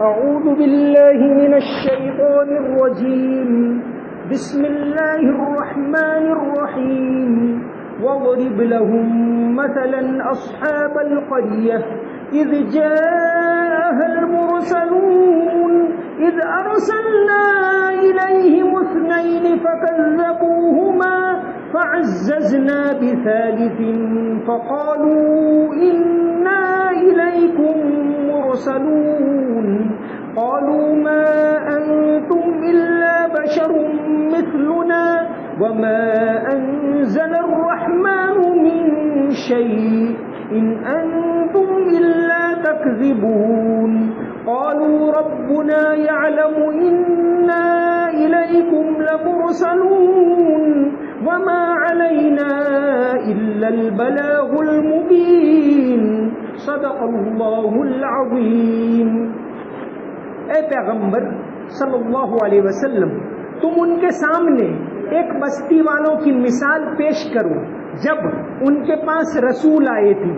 أعوذ بالله من الشيطان الرجيم بسم الله الرحمن الرحيم واضرب لهم مثلا أصحاب القرية إذ جاءها المرسلون إذ أرسلنا إليهم اثنين فكذبوهما فعززنا بثالث فقالوا إنا إليكم مرسلون قالوا ما أنتم إلا بشر مثلنا وما أنزل الرحمن من شيء إن أنتم إلا تكذبون قالوا ربنا يعلم إنا إليكم لمرسلون وما علينا إلا البلاغ المبين صدق اللہ العظیم۔ اے پیغمبر صلی اللہ علیہ وسلم، تم ان کے سامنے ایک بستی والوں کی مثال پیش کرو جب ان کے پاس رسول آئے تھے۔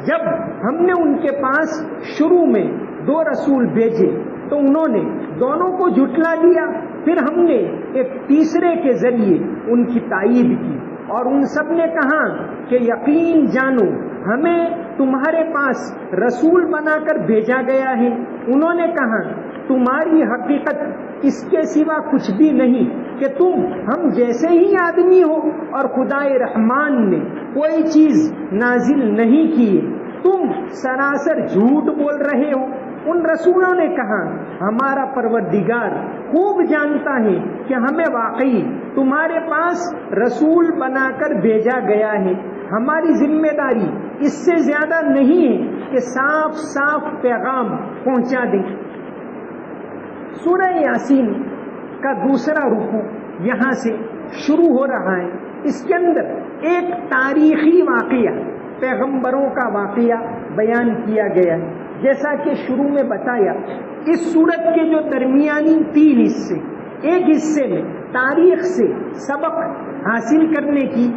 جب ہم نے ان کے پاس شروع میں 2 رسول بھیجے تو انہوں نے دونوں کو جھٹلا دیا، پھر ہم نے ایک تیسرے کے ذریعے ان کی تائید کی اور ان سب نے کہا کہ یقین جانو ہمیں تمہارے پاس رسول بنا کر بھیجا گیا ہے۔ انہوں نے کہا تمہاری حقیقت اس کے سوا کچھ بھی نہیں کہ تم ہم جیسے ہی آدمی ہو اور خدائے رحمان نے کوئی چیز نازل نہیں کی، تم سراسر جھوٹ بول رہے ہو۔ ان رسولوں نے کہا ہمارا پروردگار خوب جانتا ہے کہ ہمیں واقعی تمہارے پاس رسول بنا کر بھیجا گیا ہے، ہماری ذمہ داری اس سے زیادہ نہیں ہے کہ صاف صاف پیغام پہنچا دیں۔ سورہ یاسین کا دوسرا رکوع یہاں سے شروع ہو رہا ہے۔ اس کے اندر ایک تاریخی واقعہ، پیغمبروں کا واقعہ بیان کیا گیا ہے۔ جیسا کہ شروع میں بتایا، اس سورت کے جو درمیانی 3 حصے، ایک حصے میں تاریخ سے سبق حاصل کرنے کی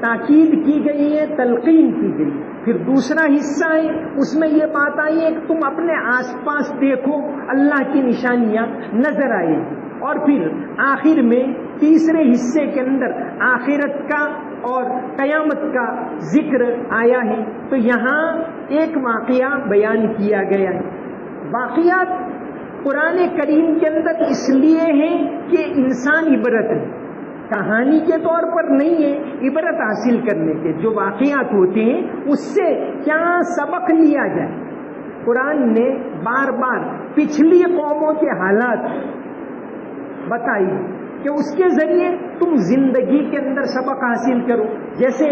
تاکید کی گئی ہے، تلقین کی گئی۔ پھر دوسرا حصہ ہے، اس میں یہ بات آئی ہے کہ تم اپنے آس پاس دیکھو، اللہ کی نشانیاں نظر آئے گی۔ اور پھر آخر میں تیسرے حصے کے اندر آخرت کا اور قیامت کا ذکر آیا ہے۔ تو یہاں ایک واقعہ بیان کیا گیا ہے۔ واقعات قرآن کریم کے اندر اس لیے ہیں کہ انسان عبرت ہے، کہانی کے طور پر نہیں ہے، عبرت حاصل کرنے کے جو واقعات ہوتے ہیں اس سے کیا سبق لیا جائے۔ قرآن نے بار بار پچھلی قوموں کے حالات بتائی کہ اس کے ذریعے تم زندگی کے اندر سبق حاصل کرو۔ جیسے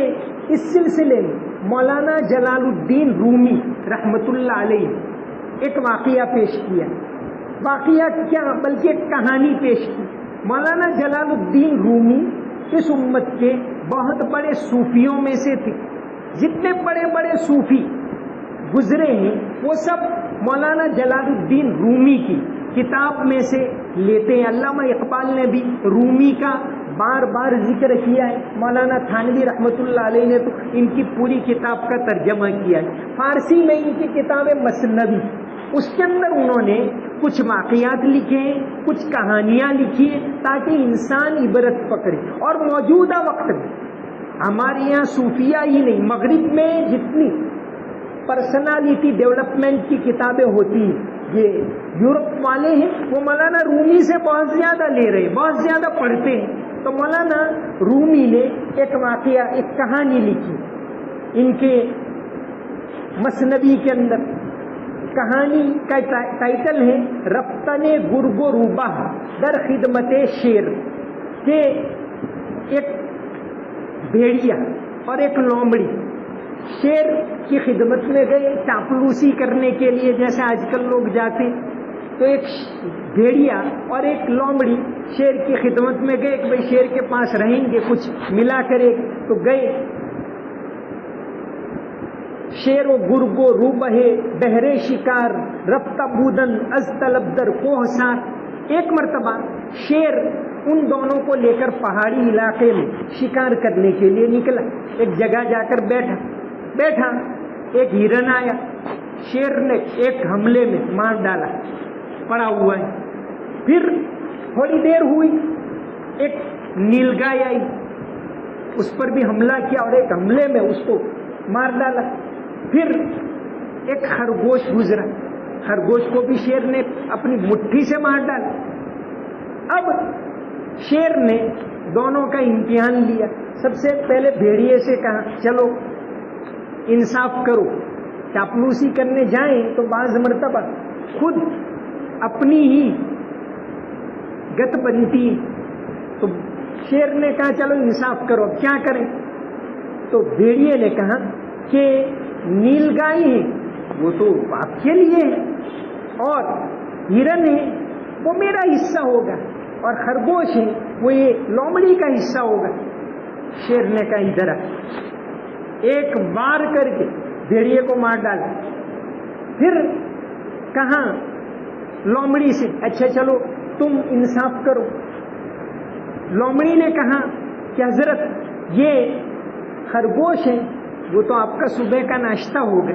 اس سلسلے میں مولانا جلال الدین رومی رحمت اللہ علیہ ایک واقعہ پیش کیا، واقعہ کیا بلکہ ایک کہانی پیش کی۔ مولانا جلال الدین رومی اس امت کے بہت بڑے صوفیوں میں سے تھے۔ جتنے بڑے بڑے صوفی گزرے ہیں وہ سب مولانا جلال الدین رومی کی کتاب میں سے لیتے ہیں۔ علامہ اقبال نے بھی رومی کا بار بار ذکر کیا ہے، مولانا تھانوی رحمۃ اللہ علیہ نے تو ان کی پوری کتاب کا ترجمہ کیا ہے۔ فارسی میں ان کی کتاب ہے مثنوی، اس کے اندر انہوں نے کچھ واقعات لکھے ہیں، کچھ کہانیاں لکھی ہیں تاکہ انسان عبرت پکڑے۔ اور موجودہ وقت میں ہمارے یہاں صوفیہ ہی نہیں، مغرب میں جتنی پرسنالٹی ڈیولپمنٹ کی کتابیں ہوتی ہیں یہ یورپ والے ہیں، وہ مولانا رومی سے بہت زیادہ لے رہے ہیں، بہت زیادہ پڑھتے ہیں۔ تو مولانا رومی نے ایک واقعہ، ایک کہانی لکھی ان کے مثنوی کے اندر۔ کہانی کا ٹائٹل ہے رفتن گرگ و روبہ در خدمت شیر، کہ ایک بھیڑیا اور ایک لومڑی شیر کی خدمت میں گئے چاپلوسی کرنے کے لیے، جیسے آج کل لوگ جاتے۔ تو ایک بھیڑیا اور ایک لومڑی شیر کی خدمت میں گئے کہ بھائی شیر کے پاس رہیں گے، کچھ ملا کرے، تو گئے۔ شیر و گرگ و روبہ بہرے شکار رفتہ بودن از طلب در کوہ سار۔ ایک مرتبہ شیر ان دونوں کو لے کر پہاڑی علاقے میں شکار کرنے کے لیے نکلا۔ ایک جگہ جا کر بیٹھا، ایک ہرن آیا، شیر نے ایک حملے میں مار ڈالا۔ پڑا ہوا ہے. پھر تھوڑی دیر ہوئی, ایک نیلگائے آئی, اس پر بھی حملہ کیا اور ایک حملے میں اس کو مار ڈالا. پھر ایک خرگوش گزرا, خرگوش کو بھی شیر نے اپنی مٹھی سے مار ڈالا. اب شیر نے دونوں کا امتحان لیا. سب سے پہلے بھیڑیے سے کہا چلو انصاف کرو, چاپلوسی کرنے جائیں تو بعض مرتبہ خود اپنی ہی گت بنتی. تو شیر نے کہا چلو انصاف کرو, کیا کریں؟ تو بھیڑیے نے کہا کہ نیلگائے ہے وہ تو آپ کے لیے ہے, اور ہرن ہے وہ میرا حصہ ہوگا, اور خرگوش ہے وہ یہ لومڑی کا حصہ ہوگا. شیر نے کہا ادھر ایک وار کر کے بھیڑیے کو مار ڈالا. پھر کہا لومڑی سے اچھا چلو تم انصاف کرو. لومڑی نے کہا کہ حضرت یہ خرگوش ہے وہ تو آپ کا صبح کا ناشتہ ہوگا,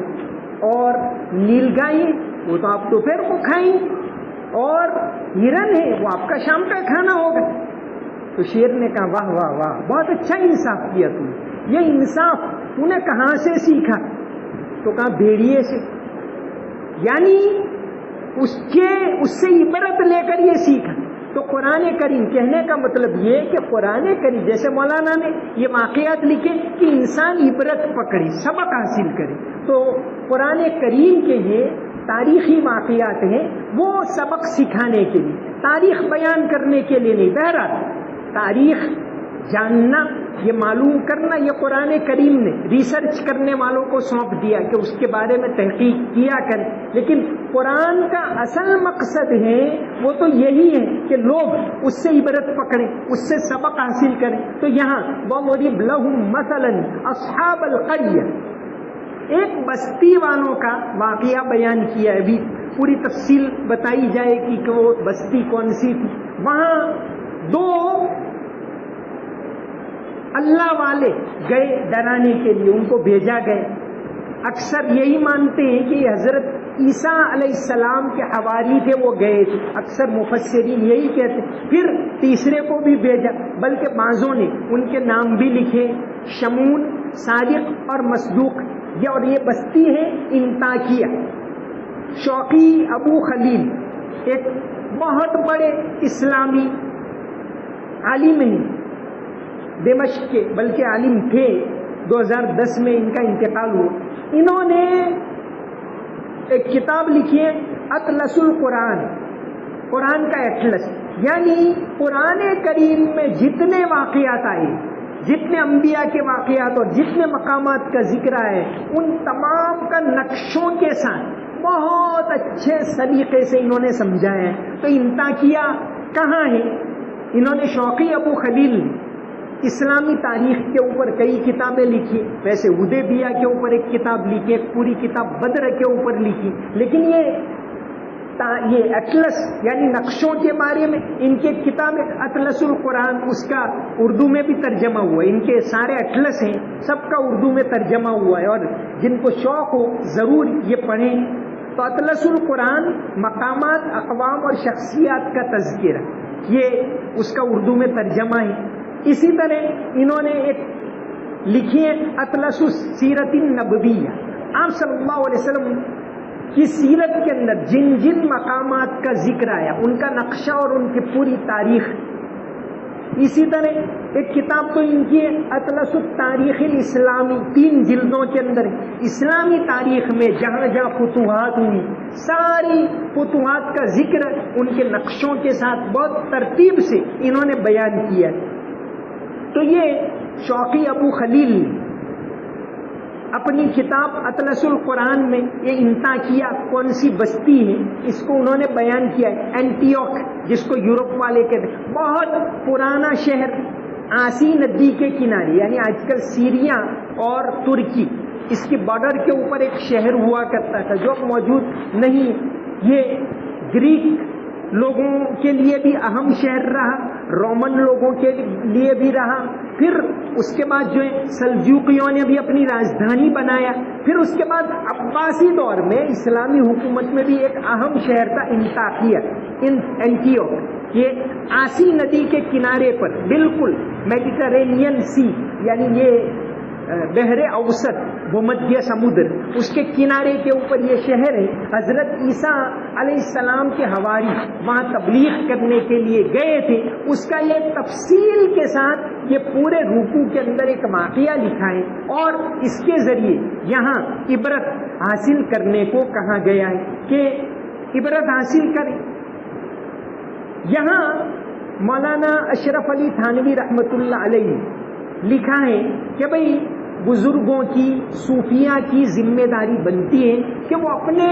اور نیلگائے وہ تو آپ دوپہر کو کھائیں, اور ہرن ہے وہ آپ کا شام کا کھانا ہوگا. تو شیر نے کہا واہ واہ واہ, بہت اچھا انصاف کیا تم نے. یہ انصاف تو نے کہاں سے سیکھا؟ تو کہا بھیڑیے سے. یعنی اس سے عبرت لے کر یہ سیکھا. تو قرآن کریم کہنے کا مطلب یہ کہ قرآن کریم جیسے مولانا نے یہ واقعات لکھے کہ انسان عبرت پکڑے, سبق حاصل کرے. تو قرآن کریم کے یہ تاریخی واقعات ہیں وہ سبق سکھانے کے لیے, تاریخ بیان کرنے کے لیے نہیں. بہرحال تاریخ جاننا, یہ معلوم کرنا, یہ قرآن کریم نے ریسرچ کرنے والوں کو سونپ دیا کہ اس کے بارے میں تحقیق کیا کریں. لیکن قرآن کا اصل مقصد ہے وہ تو یہی ہے کہ لوگ اس سے عبرت پکڑیں, اس سے سبق حاصل کریں. تو یہاں وَضْرِبْ لَهُمْ مَثَلًا أَصْحَابَ الْقَرْيَةِ, ایک بستی والوں کا واقعہ بیان کیا ہے. ابھی پوری تفصیل بتائی جائے گی کہ وہ بستی کون سی تھی. وہاں دو اللہ والے گئے ڈرانے کے لیے, ان کو بھیجا گئے. اکثر یہی مانتے ہیں کہ حضرت عیسیٰ علیہ السلام کے حواری تھے, وہ گئے تھے. اکثر مفسرین یہی کہتے ہیں. پھر تیسرے کو بھی بھیجا, بلکہ بعضوں نے ان کے نام بھی لکھے, شمون, صادق اور مصدوق. اور یہ بستی ہے انطاکیہ. شوقی ابو خلیل ایک بہت بڑے اسلامی عالم ہیں, دمشق کے, بلکہ عالم تھے. 2010 میں ان کا انتقال ہوا. انہوں نے ایک کتاب لکھی ہے اطلس القرآن, قرآن کا اطلس. یعنی قرآن کریم میں جتنے واقعات آئے, جتنے انبیاء کے واقعات اور جتنے مقامات کا ذکر ہے, ان تمام کا نقشوں کے ساتھ بہت اچھے سلیقے سے انہوں نے سمجھایا ہے. تو انطاکیہ کہاں ہے؟ انہوں نے شوقی ابو خلیل اسلامی تاریخ کے اوپر کئی کتابیں لکھی. ویسے حدیبیہ کے اوپر ایک کتاب لکھی, ایک پوری کتاب بدر کے اوپر لکھی. لیکن یہ اطلس یعنی نقشوں کے بارے میں ان کے کتاب اطلس القرآن, اس کا اردو میں بھی ترجمہ ہوا ہے. ان کے سارے اطلس ہیں, سب کا اردو میں ترجمہ ہوا ہے, اور جن کو شوق ہو ضرور یہ پڑھیں. تو اطلس القرآن مقامات, اقوام اور شخصیات کا تذکرہ, یہ اس کا اردو میں ترجمہ ہے. اسی طرح انہوں نے ایک لکھی ہے اطلس السیرت النبویہ. آپ صلی اللہ علیہ وسلم کی سیرت کے اندر جن جن مقامات کا ذکر آیا ان کا نقشہ اور ان کی پوری تاریخ. اسی طرح ایک کتاب تو ان کی اطلس التاریخ الاسلامی, 3 جلدوں کے اندر اسلامی تاریخ میں جہاں جہاں فتوحات ہوئی ساری فتوحات کا ذکر ان کے نقشوں کے ساتھ بہت ترتیب سے انہوں نے بیان کیا. تو یہ شوقی ابو خلیل اپنی کتاب اطلس القرآن میں یہ انطاکیہ کون سی بستی ہے اس کو انہوں نے بیان کیا ہے. اینٹیوک جس کو یورپ والے کہتے ہیں, بہت پرانا شہر, آسی ندی کے کنارے, یعنی آج کل سیریا اور ترکی اس کی بارڈر کے اوپر ایک شہر ہوا کرتا تھا جو موجود نہیں. یہ گریک لوگوں کے لیے بھی اہم شہر رہا, رومن لوگوں کے لیے بھی رہا, پھر اس کے بعد جو ہے سلجوقیوں نے بھی اپنی راجدھانی بنایا. پھر اس کے بعد عباسی دور میں اسلامی حکومت میں بھی ایک اہم شہر تھا انطاکیہ، اینٹیوک. یہ آسی ندی کے کنارے پر بالکل میڈیٹرینین سی، یعنی یہ بحر اوسط بھومدھیہ سمندر، اس کے کنارے کے اوپر یہ شہر ہے. حضرت عیسیٰ علیہ السلام کے حواری وہاں تبلیغ کرنے کے لیے گئے تھے. اس کا یہ تفصیل کے ساتھ یہ پورے رکوع کے اندر ایک واقعہ لکھا ہے، اور اس کے ذریعے یہاں عبرت حاصل کرنے کو کہا گیا ہے کہ عبرت حاصل کریں. یہاں مولانا اشرف علی تھانوی رحمۃ اللہ علیہ لکھا ہے کہ بھئی بزرگوں کی، صوفیہ کی ذمہ داری بنتی ہے کہ وہ اپنے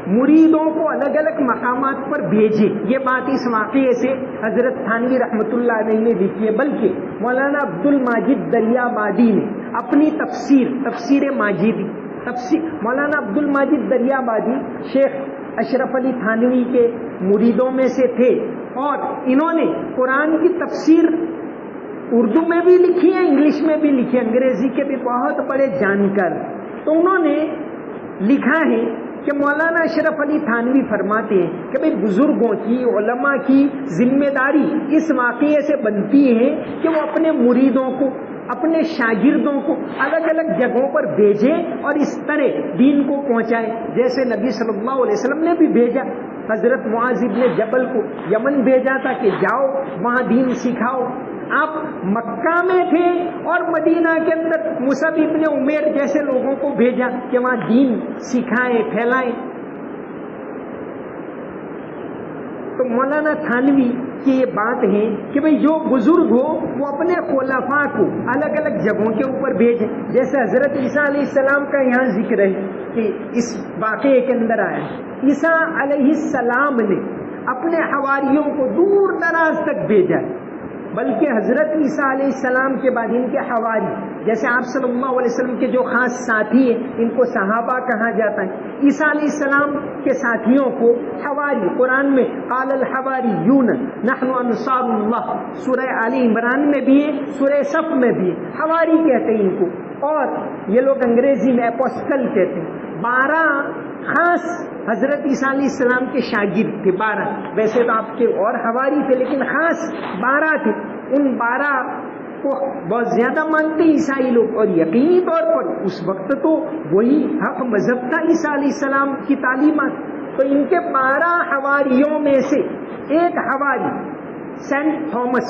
مریدوں کو الگ الگ مقامات پر بھیجے. یہ بات اس واقعے سے حضرت تھانوی رحمۃ اللہ علیہ نے لکھی ہے. بلکہ مولانا عبد الماجد دریابادی نے اپنی تفسیر ماجدی، مولانا عبد الماجد دریابادی شیخ اشرف علی تھانوی کے مریدوں میں سے تھے، اور انہوں نے قرآن کی تفسیر اردو میں بھی لکھی ہے، انگلش میں بھی لکھی ہے، انگریزی کے بھی بہت بڑے جانکار. تو انہوں نے لکھا ہے کہ مولانا اشرف علی تھانوی فرماتے ہیں کہ بھئی بزرگوں کی، علماء کی ذمہ داری اس واقعے سے بنتی ہے کہ وہ اپنے مریدوں کو، اپنے شاگردوں کو الگ الگ جگہوں پر بھیجیں اور اس طرح دین کو پہنچائیں، جیسے نبی صلی اللہ علیہ وسلم نے بھی بھیجا. حضرت معاذ ابن جبل کو یمن بھیجا تھا کہ جاؤ وہاں دین سکھاؤ. آپ مکہ میں تھے اور مدینہ کے اندر مصعب ابن عمیر جیسے لوگوں کو بھیجا کہ وہاں دین سکھائیں، پھیلائیں. تو مولانا تھانوی کی یہ بات ہے کہ بھئی جو بزرگ ہو وہ اپنے خلفاء کو الگ الگ جگہوں کے اوپر بھیجیں. جیسے حضرت عیسیٰ علیہ السلام کا یہاں ذکر ہے کہ اس واقعے کے اندر آیا، عیسیٰ علیہ السلام نے اپنے حواریوں کو دور دراز تک بھیجا. بلکہ حضرت عیسیٰ علیہ السلام کے بعد ان کے حواری، جیسے آپ صلی اللہ علیہ وسلم کے جو خاص ساتھی ہیں ان کو صحابہ کہا جاتا ہے. عیسیٰ علیہ السلام کے ساتھیوں کو حواری، قرآن میں قال الحواریون نحن انصار اللہ، سورہ آل عمران میں بھی ہے، سورہ صف میں بھی ہے، حواری کہتے ہیں ان کو. اور یہ لوگ انگریزی میں اپوسٹل کہتے ہیں. 12 خاص حضرت عیسیٰ علیہ السلام کے شاگرد تھے. 12 ویسے تو آپ کے اور حواری تھے لیکن خاص 12 تھے. ان 12 کو بہت زیادہ مانتے عیسائی لوگ، اور یقینی طور پر اس وقت تو وہی حق مذہب تھا عیسیٰ علیہ السلام کی تعلیمات. تو ان کے 12 حواریوں میں سے ایک حواری سینٹ تھامس،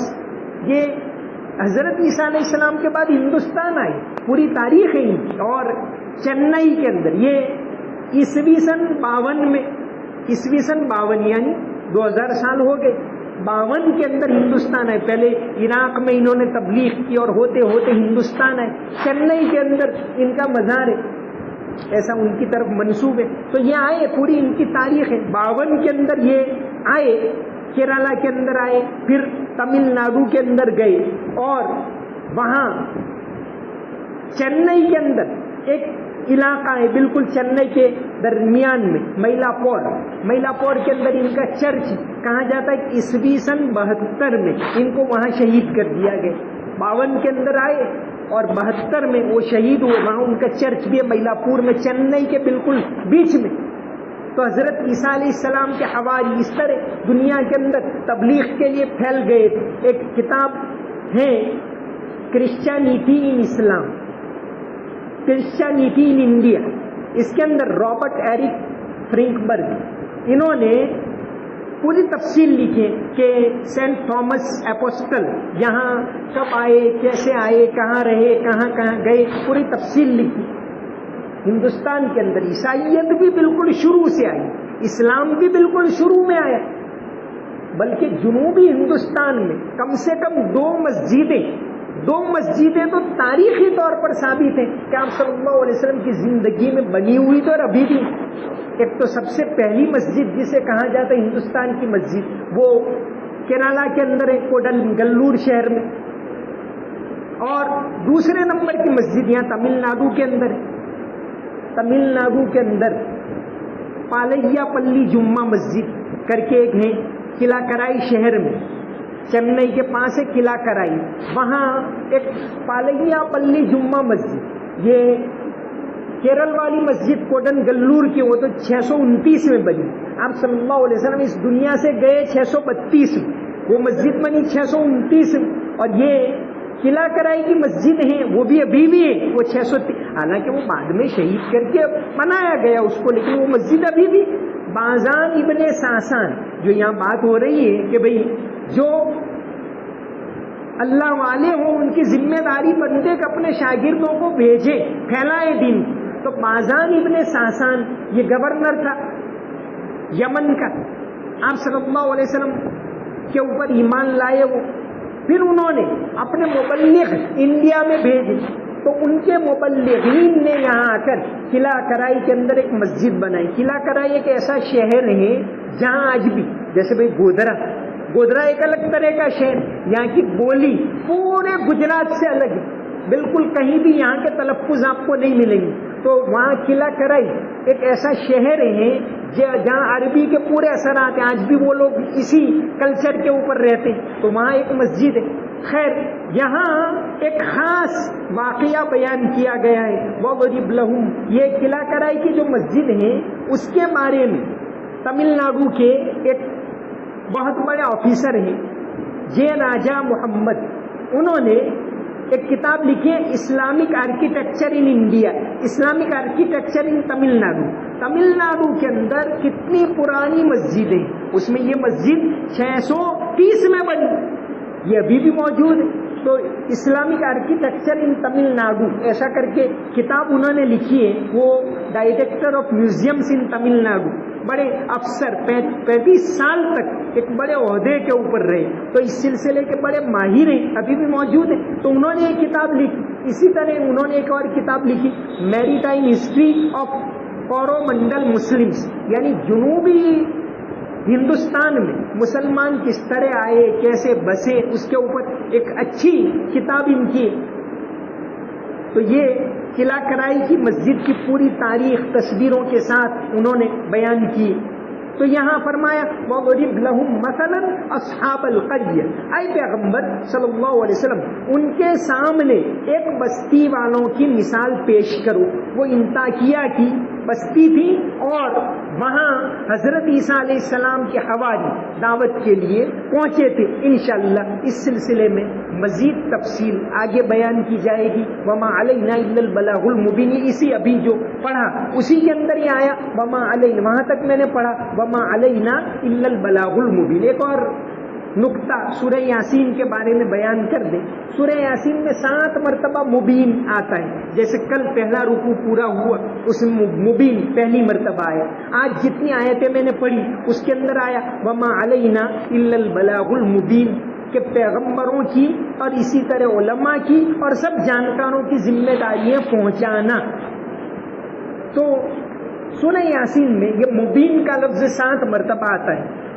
یہ حضرت عیسیٰ علیہ السلام کے بعد ہندوستان آئی، پوری تاریخ ہے ان کی. اور چنئی کے اندر یہ عیسوی سن 52 یعنی 2000 سال ہو گئے، 52 کے اندر ہندوستان آئے. پہلے عراق میں انہوں نے تبلیغ کی اور ہوتے ہوتے ہندوستان آئے. چنئی کے اندر ان کا مزار ہے، ایسا ان کی طرف منسوب ہے. تو یہ آئے، پوری ان کی تاریخ ہے. 52 کے اندر یہ آئے، کیرالہ کے اندر آئے، پھر تمل ناڈو کے اندر گئے، اور وہاں چنئی کے اندر ایک علاقہ ہے بالکل چنئی کے درمیان میں، میلاپور کے اندر ان کا چرچ کہا جاتا ہے کہ عیسوی سن 72 میں ان کو وہاں شہید کر دیا گیا. 52 کے اندر آئے اور 72 میں وہ شہید ہوئے. وہاں ان کا چرچ بھی ہے میلاپور میں، چنئی کے بالکل بیچ میں. تو حضرت عیسیٰ علیہ السلام کے حواری اس طرح دنیا کے اندر تبلیغ کے لیے پھیل گئے تھے. ایک کتاب ہے Christianity in Islam, Christianity in India, اس کے اندر رابرٹ ایرک فرینکبرگ انہوں نے پوری تفصیل لکھی کہ سینٹ تھامس اپوسٹل یہاں کب آئے، کیسے آئے، کہاں رہے، کہاں کہاں گئے، پوری تفصیل لکھی. ہندوستان کے اندر عیسائیت بھی بالکل شروع سے آئی، اسلام بھی بالکل شروع میں آیا. بلکہ جنوبی ہندوستان میں کم سے کم 2 مسجدیں تو تاریخی طور پر ثابت ہیں کہ آپ صلی اللہ علیہ وسلم کی زندگی میں بنی ہوئی تو اور ابھی بھی. ایک تو سب سے پہلی مسجد جسے کہا جاتا ہے ہندوستان کی مسجد، وہ کیرالہ کے اندر ہے، کوڈنگلور شہر میں. اور دوسرے نمبر کی مسجد یہاں تمل ناڈو کے اندر ہے. تمل ناڈو کے اندر پالیا پلی جمعہ مسجد کر کے ایک ہے، قلعہ کرائی شہر میں. چنئی کے پاس ہے قلعہ کرائی، وہاں ایک پالیا پلی جمعہ مسجد، یہ کیرل والی مسجد کوڈن گلور کی، وہ تو 629 میں بنی، آپ صلی اللہ علیہ وسلم اس دنیا سے گئے 632 میں، وہ مسجد بنی 629 میں، اور یہ قلعہ کرائی کی مسجد ہیں وہ بھی ابھی بھی ہے، وہ 603، حالانکہ وہ بعد میں شہید کر کے بنایا گیا اس کو، لیکن وہ مسجد ابھی بھی۔ بازان ابن ساسان، جو یہاں بات ہو رہی ہے کہ بھئی جو اللہ والے ہوں ان کی ذمہ داری بنتے کہ اپنے شاگردوں کو بھیجے، پھیلائے دین، تو بازان ابن ساسان یہ گورنر تھا یمن کا، آپ صلی اللہ علیہ وسلم کے اوپر ایمان لائے وہ، پھر انہوں نے اپنے مبلغ انڈیا میں بھیجے، تو ان کے مبلغین نے یہاں آ کر قلعہ کرائی کے اندر ایک مسجد بنائی۔ قلعہ کرائی ایک ایسا شہر ہے جہاں آج بھی جیسے بھائی گودرا ایک الگ طرح کا شہر، یہاں کی بولی پورے گجرات سے الگ ہے، بالکل کہیں بھی یہاں کے تلفظ آپ کو نہیں ملیں گے، تو وہاں قلعہ کرائی ایک ایسا شہر ہے جہاں عربی کے پورے اثرات ہیں، آج بھی وہ لوگ اسی کلچر کے اوپر رہتے ہیں، تو وہاں ایک مسجد ہے۔ خیر، یہاں ایک خاص واقعہ بیان کیا گیا ہے، وَضْرِبْ لَهُمْ، یہ قلعہ کرائی کی جو مسجد ہے اس کے بارے میں تمل ناڈو کے ایک بہت بڑے آفیسر ہیں جے راجا محمد، انہوں نے ایک کتاب لکھی ہے Islamic architecture in India, Islamic architecture in Tamil Nadu. Tamil Nadu کے اندر کتنی پرانی مسجدیں، اس میں یہ مسجد 630 میں بنی، یہ ابھی بھی موجود ہے۔ تو Islamic architecture in Tamil Nadu ایسا کر کے کتاب انہوں نے لکھی ہے، وہ ڈائریکٹر آف میوزیمز ان تمل ناڈو، بڑے افسر 35 سال تک ایک بڑے عہدے کے اوپر رہے، تو اس سلسلے کے بڑے ماہر ہیں، ابھی بھی موجود ہیں، تو انہوں نے یہ کتاب لکھی۔ اسی طرح انہوں نے ایک اور کتاب لکھی، میری time history of Coromandel Muslims, یعنی جنوبی ہندوستان میں مسلمان کس طرح آئے، کیسے بسے، اس کے اوپر ایک اچھی کتاب ان کی۔ تو یہ قلعہ کرائی کی مسجد کی پوری تاریخ تصویروں کے ساتھ انہوں نے بیان کی۔ تو یہاں فرمایا وَضْرِبْ لَهُمْ مَثَلًا أَصْحَابَ الْقَرْيَةِ، اے پیغمبر صلی اللہ علیہ وسلم ان کے سامنے ایک بستی والوں کی مثال پیش کرو۔ وہ انطاکیہ کی بستی تھی اور وہاں حضرت عیسیٰ علیہ السلام کے حواری دعوت کے لیے پہنچے تھے۔ انشاءاللہ اس سلسلے میں مزید تفصیل آگے بیان کی جائے گی۔ وما علینا الا البلاغ المبین، اسی ابھی جو پڑھا اسی کے اندر یہ آیا وما علینا، وہاں تک میں نے پڑھا وما علینا الا البلاغ المبین۔ ایک اور نقطہ سورہ یاسین کے بارے میں بیان کر دیں۔ سورہ یاسین میں 7 مرتبہ مبین آتا ہے، جیسے کل پہلا رکوع پورا ہوا اس میں مبین پہلی مرتبہ آیا، آج جتنی آیتیں میں نے پڑھی اس کے اندر آیا وما علینا الا البلاغ المبین، کہ پیغمبروں کی اور اسی طرح علماء کی اور سب جانکاروں کی ذمہ داریاں پہنچانا۔ تو سورہ یاسین میں یہ مبین کا لفظ 7 مرتبہ آتا ہے۔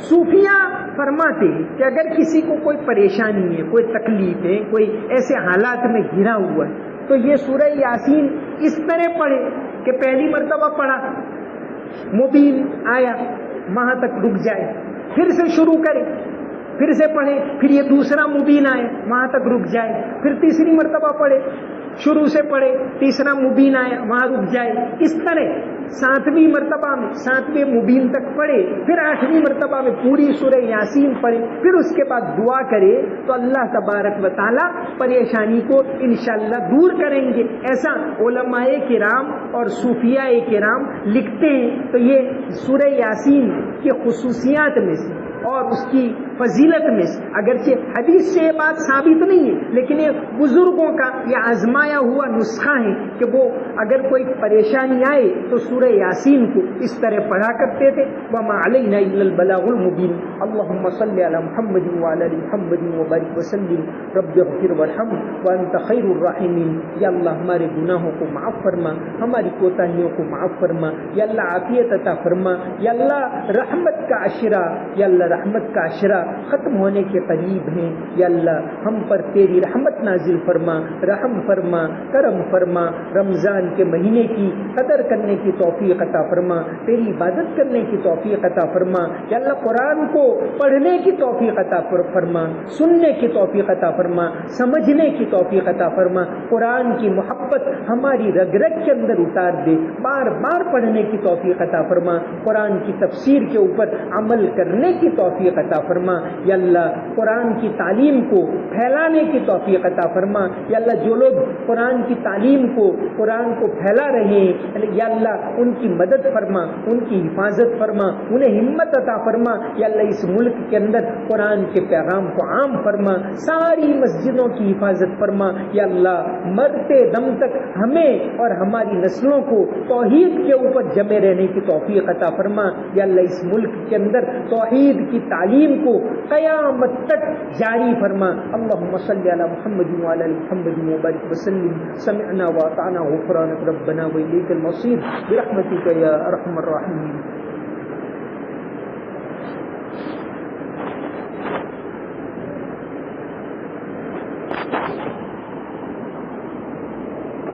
صوفیہ فرماتے ہیں کہ اگر کسی کو کوئی پریشانی ہے، کوئی تکلیف ہے، کوئی ایسے حالات میں گھرا ہوا ہے، تو یہ سورہ یاسین اس طرح پڑھے کہ پہلی مرتبہ پڑھا مبین آیا وہاں تک رک جائے، پھر سے شروع کرے، پھر سے پڑھے، پھر یہ دوسرا مبین آئے وہاں تک رک جائے، پھر تیسری مرتبہ پڑھے، شروع سے پڑھے، تیسرا مبین آیا وہاں رک جائے، اس طرح 7ویں مرتبہ میں 7ویں مبین تک پڑھے، پھر 8ویں مرتبہ میں پوری سورہ یاسین پڑھے، پھر اس کے بعد دعا کرے تو اللہ تبارک و تعالی پریشانی کو انشاءاللہ دور کریں گے۔ ایسا علماء کرام اور صوفیاء کرام لکھتے ہیں۔ تو یہ سورہ یاسین کی خصوصیات میں سے اور اس کی فضیلت میں سے، اگرچہ حدیث سے یہ بات ثابت نہیں ہے، لیکن یہ بزرگوں کا یہ آزمایا ہوا نسخہ ہے کہ وہ اگر کوئی پریشانی آئے تو سورہ یاسین کو اس طرح پڑھا کرتے تھے۔ وما علینا الا البلاغ المبین۔ اللہم صلی علی محمد وعلی آل محمد وبارک وسلم۔ رب اغفر وارحم وانت خیر الراحمین۔ یا اللہ ہمارے گناہوں کو معاف فرما، ہماری کوتاہیوں کو معاف فرما، یا اللہ عافیت عطا فرما، یا اللہ رحمت کا عشرہ، یا اللہ رحمت کا عشرہ ختم ہونے کے قریب ہیں، یا اللہ ہم پر تیری رحمت نازل فرما، رحم فرما، کرم فرما، رمضان کے مہینے کی قدر کرنے کی توفیق عطا فرما، تیری عبادت کرنے کی توفیق عطا فرما، یا اللہ قرآن کو پڑھنے کی توفیق عطا فرما، سننے کی توفیق عطا فرما، سمجھنے کی توفیق عطا فرما، قرآن کی محبت ہماری رگ رگ کے اندر اتار دے، بار بار پڑھنے کی توفیق عطا فرما، قرآن کی تفسیر کے اوپر عمل کرنے کی توفیق عطا فرما، یا اللہ قرآن کی تعلیم کو پھیلانے کی توفیق عطا فرما، یا اللہ جو لوگ قرآن کی تعلیم کو قرآن کو پھیلا رہے ہیں یا اللہ ان کی مدد فرما، ان کی حفاظت فرما، انہیں ہمت عطا فرما، یا اللہ اس ملک کے اندر قرآن کے پیغام کو عام فرما، ساری مسجدوں کی حفاظت فرما، یا اللہ مرتے دم تک ہمیں اور ہماری نسلوں کو توحید کے اوپر جمے رہنے کی توفیق عطا فرما، یا اللہ اس ملک کے اندر توحید کی تعلیم کو قیامت تک جاری فرما۔ اللہم صلی علی محمد وعلی آل محمد وبارک وسلم، سمعنا واطعنا غفرانک ربنا والیک المصیر برحمتک یا ارحم الراحمین۔